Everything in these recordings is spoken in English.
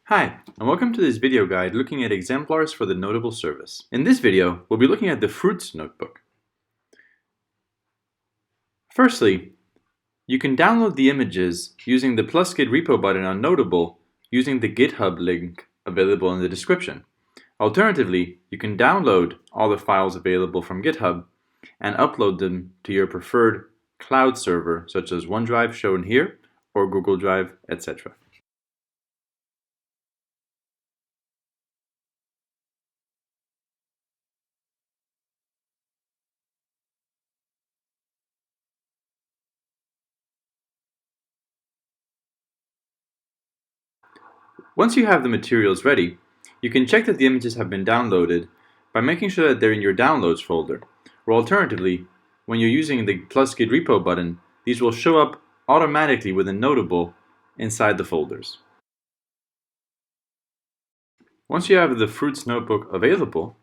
Hi, and welcome to this video guide looking at exemplars for the Noteable service. In this video, we'll be looking at the Fruits notebook. Firstly, you can download the images using the +GitRepo button on Noteable using the GitHub link available in the description. Alternatively, you can download all the files available from GitHub and upload them to your preferred cloud server, such as OneDrive shown here, or Google Drive, etc. Once you have the materials ready, you can check that the images have been downloaded by making sure that they're in your Downloads folder, or alternatively, when you're using the +GitRepo button, these will show up automatically within Noteable inside the folders. Once you have the Fruits notebook available,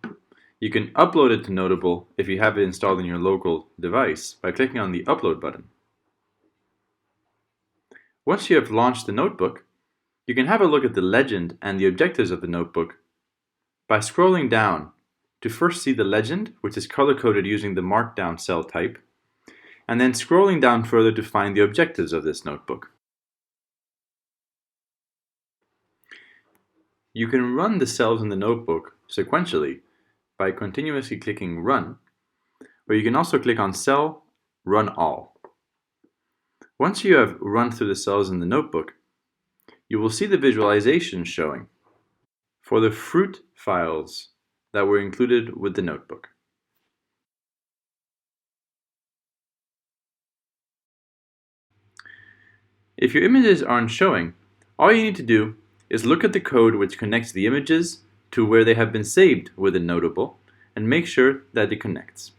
you can upload it to Noteable if you have it installed in your local device by clicking on the Upload button. Once you have launched the notebook, you can have a look at the legend and the objectives of the notebook by scrolling down to first see the legend, which is color-coded using the Markdown cell type, and then scrolling down further to find the objectives of this notebook. You can run the cells in the notebook sequentially by continuously clicking Run, or you can also click on Cell, Run All. Once you have run through the cells in the notebook, you will see the visualization showing for the fruit files that were included with the notebook. If your images aren't showing, all you need to do is look at the code which connects the images to where they have been saved within Noteable and make sure that it connects.